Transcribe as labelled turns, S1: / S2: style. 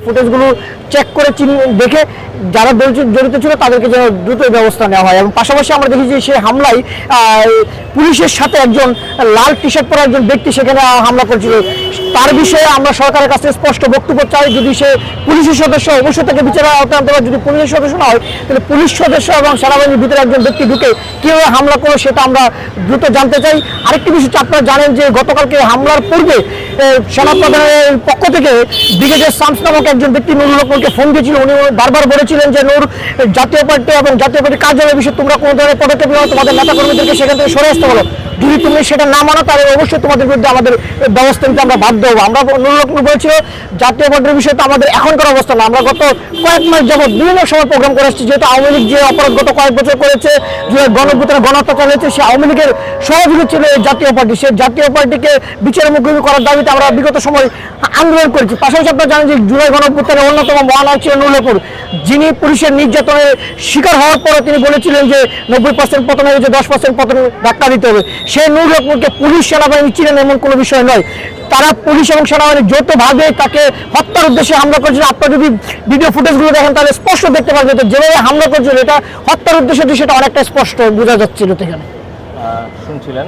S1: ফুটেজগুলো check করে দেখে যারা জড়িত ছিল তাদেরকে যেন দ্রুত ব্যবস্থা নেওয়া হয়। এবং পাশাপাশি আমরা দেখি যে সে হামলায় পুলিশের সাথে একজন লাল টি শার্ট পরা একজন ব্যক্তি সেখানে হামলা করেছিল। তার বিষয়ে আমরা সরকারের কাছে স্পষ্ট বক্তব্য চাই, যদি সে পুলিশের সদস্য অবশ্যই তাকে বিচারের আওতায় আনতে হবে। যদি পুলিশের সদস্য না হয় তাহলে পুলিশ সদস্য এবং সেনাবাহিনীর ভিতরে একজন ব্যক্তি ঢুকে কীভাবে হামলা করলো সেটা আমরা দ্রুত জানতে চাই। আরেকটি বিষয় আপনারা জানেন যে গতকালকে হামলার পূর্বে সেনাপ্রধানের পক্ষ থেকে ব্রিগেডিয়ার শামস নামক একজন ব্যক্তি নুরুল হককে ফোন দিয়েছিল। উনি বারবার বলেছিলেন যে নূর, জাতীয় পার্টি এবং জাতীয় পার্টি কার্যালয়ের বিষয়ে তোমরা কোনো ধরনের পদক্ষেপ নাও, তোমাদের নেতাকর্মীদেরকে সেখান থেকে সরে আসতে বলো। যদি তুমি সেটা না মানো তাহলে অবশ্যই তোমাদের বিরুদ্ধে আমাদের ব্যবস্থা নিতে আমরা বাধ্য হবো। আমরা নুরুল হক বলেছিল জাতীয় পার্টির বিষয়ে তো আমাদের এখনকার অবস্থা না, আমরা গত কয়েক মাস যাবত বিভিন্ন সময় প্রোগ্রাম করে আসছি। যেহেতু আওয়ামী লীগ যে অপরাধ গত কয়েক বছর করেছে, যে গণঅভ্যুত্থানে গণহত্যা চালিয়েছে, সে আওয়ামী লীগের সহযোগী ছিল এই জাতীয় পার্টি। সে জাতীয় পার্টিকে বিচারের মুখোমুখি করার দাবিতে আমরা বিগত সময় আন্দোলন করেছি। পাশাপাশি আপনারা জানেন যে জুলাই গণঅভ্যুত্থানের অন্যতম মহানায়ক ছিলেন নুরুল হক, যিনি পুলিশের নির্যাতনের শিকার হওয়ার পরে তিনি বলেছিলেন যে 90% পতন হয়ে গেছে, 10% পতন ধাক্কা দিতে হবে। সে নুরুল হককে পুলিশ সেনাবাহিনী ছিলেন এমন কোনো বিষয় নয়। তারা পুলিশ এবং সেনাবাহিনী যৌথভাবে তাকে হত্যার উদ্দেশ্যে হামলা করেছিল। আপনারা যদি ভিডিও ফুটেজগুলো দেখেন তাহলে স্পষ্ট দেখতে পারবেন যে যেভাবে হামলা করেছিল এটা হত্যার উদ্দেশ্যে, সেটা অনেকটা স্পষ্ট বোঝা যাচ্ছিল। এখানে
S2: শুনছিলেন